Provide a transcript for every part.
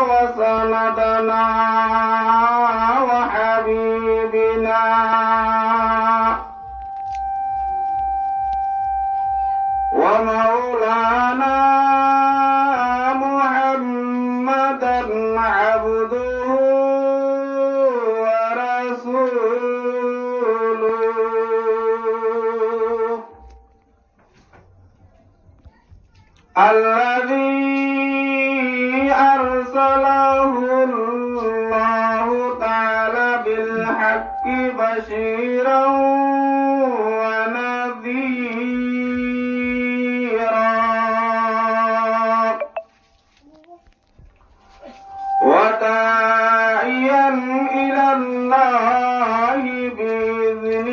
وسندنا وحبيبنا ومولانا محمدا عبده ورسوله الذي أرسله الله تعالى بالحق بشيرا ونذيرا وداعيا إلى الله بإذنه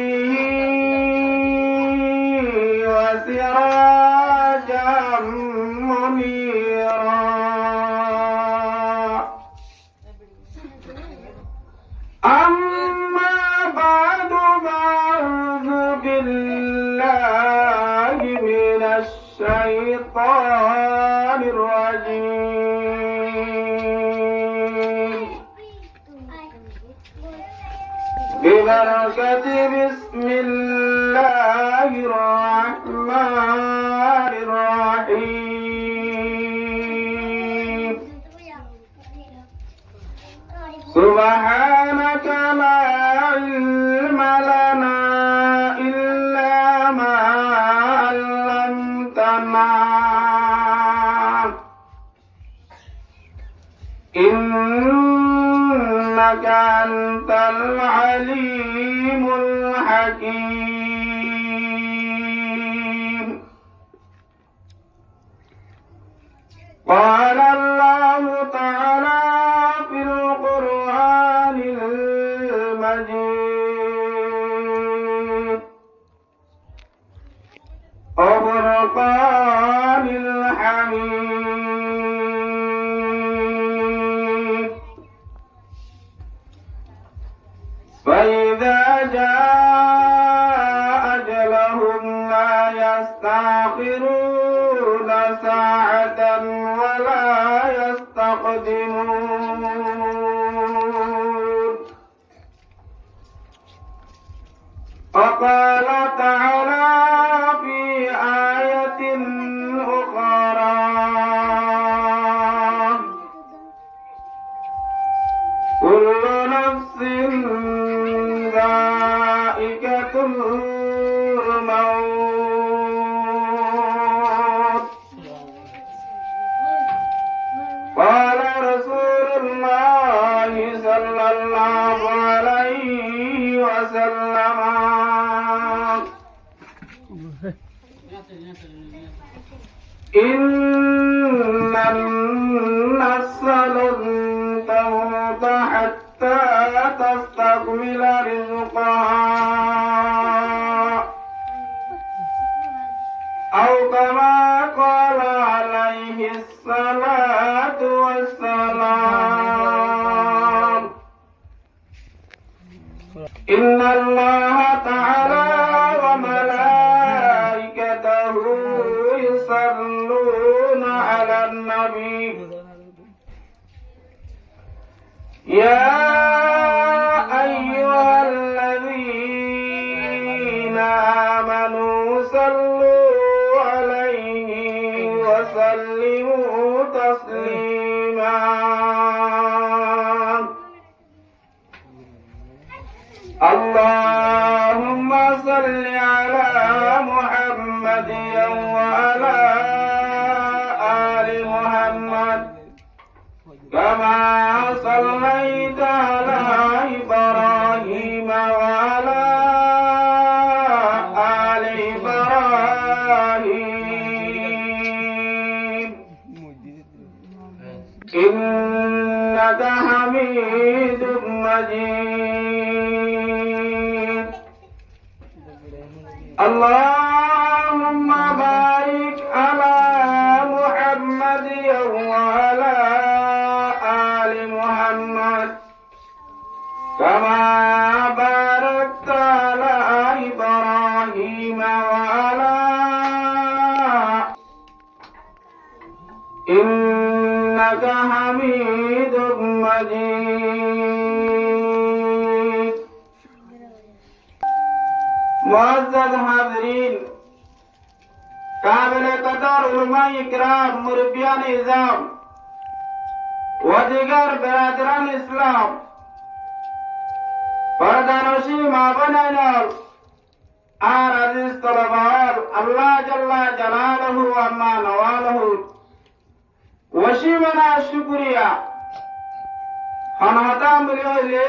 وسراجا منيرا. أما بعد فأعوذ بالله من الشيطان الرجيم ببركة بسم الله الرحمن الرحيم. سبحانك لا علم لنا إلا ما علمتنا إنك أنت العليم الحكيم. قال الله تعالى في القرآن المجيد وفرقان الحميد. فإذا جاء أجلهم لا يستأخرون ساعة ولا يستقدمون. وقال تعالى في آية أخرى كل نفس ذائقة الموت. قال رسول الله صلى الله عليه وسلم إن النفس لن تموت حتى تستكمل رزقها أو كما قال عليه الصلاة والسلام. إن الله تعالى وملائكته يصلون على النبي يا أيها الذين آمنوا صلوا عليه وسلموا تسليما. اللهم صل على محمد وعلى آل محمد كما صليت على إبراهيم وعلى آل إبراهيم إنك حميد مجيد. اللهم بارك على محمد وعلى آل محمد كما باركت على إبراهيم وعلى إنك حميد مجيد معزز حاضرین قابل قدر علماء اکرام مربیان نظام و دیگر برادران اسلام پردانوشی مابنینال আর আজিজ তলবার আল্লাহ জাল্লা জালালহু আম্মা নওয়ালহু ওয়াশিমানা শুকরিয়া হানাতা মিলে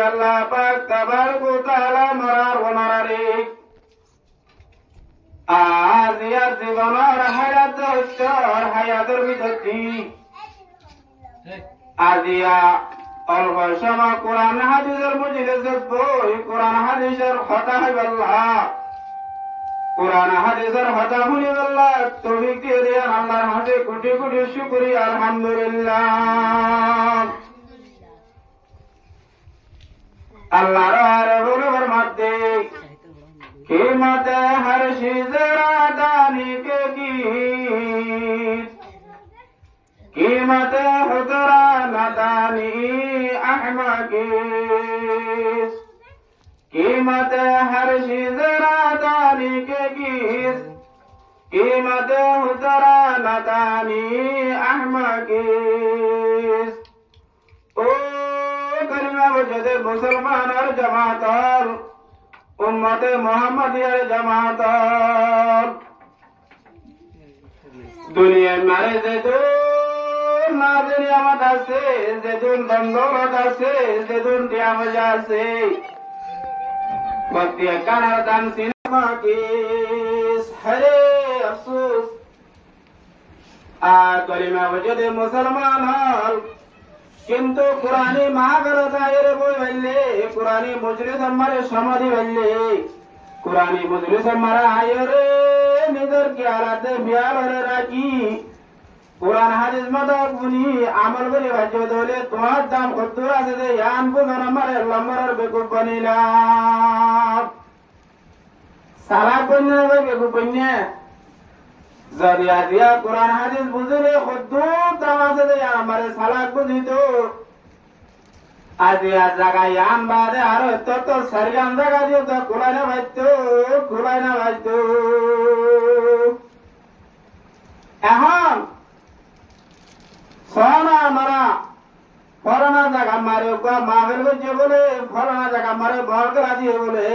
আল্লাহ পাক তাবারক ওয়া তাআলা মারার ওনারে আজ ইয়া জীবনের হায়াত উত্তর হায়াতের বিদতি আজিয়া অল্প সময় কোরআন হাদিসের মজলিসে বই কোরআন হাদিসের কথা হইবাল্লাহ কোরআন হাদিসের কথা হইবাল্লাহ তৌফিক দিয়ে দেন আল্লাহর হাতে কোটি কোটি শুকরিয়া আলহামদুলিল্লাহ আল্লাহর আরে বলবার মধ্যে কিমত হর শিজরা দানি কে গীত कीमत हुदरा नदानी अहमकीस कीमत हर शिजरा दानी के गीस कीमत हुदरा नदानी अहमकीस ओ करीमा वजद मुसलमान और जमात और उम्मत मोहम्मदिया जमात दुनिया मारे दे दो নাজের নিয়ামত আছে যেদিন দন্দলত আছে যেদিন নিয়ামত আছে বক্তিয়া কানার দান সিনেমা কিস হরে আফসোস আর কলিমা বজদে মুসলমান হল কিন্তু কোরআনি মহাভারত আয়ের বই বললে কোরআনি মজলিস আমারে সমাধি বললে কোরআনি মজলিস আমারা আয়েরে নিজের কি আলাদা বিয়ারে রাখি কোরআন হাদিস মাদাব গুনি আমল করে ভাজ্য দলে তোমার দাম কত আছে যে ইয়ান বুঝন আমার লম্বরের বেকুব বনিলাম সালাক বন্যা বেকুব বন্যা যদি আজিয়া কোরআন হাদিস বুঝলে কত দাম আছে যে আমার সালাক বুঝিত আজিয়া জায়গা ইয়ান বাদে আর তত সারিয়ান জায়গা দিও তো কোরআনে ভাজতো এখন সোনা মারা ফলানা জায়গা মারে মাগের বলছে বলে ফলানা জায়গা মারে ভর করা দিয়ে বলে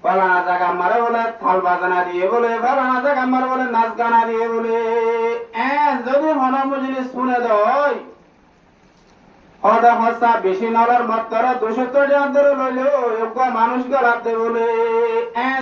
ফলানা জায়গা মারে বলে থাল বাজানা দিয়ে বলে ফলানা জায়গা মারে বলে নাচ গানা দিয়ে বলে যদি মনে বুঝলি শুনে দেয় হদা হস্তা বেশি নলার মত 270 টাকা ধরে লইলেও মানুষকে রাখতে বলে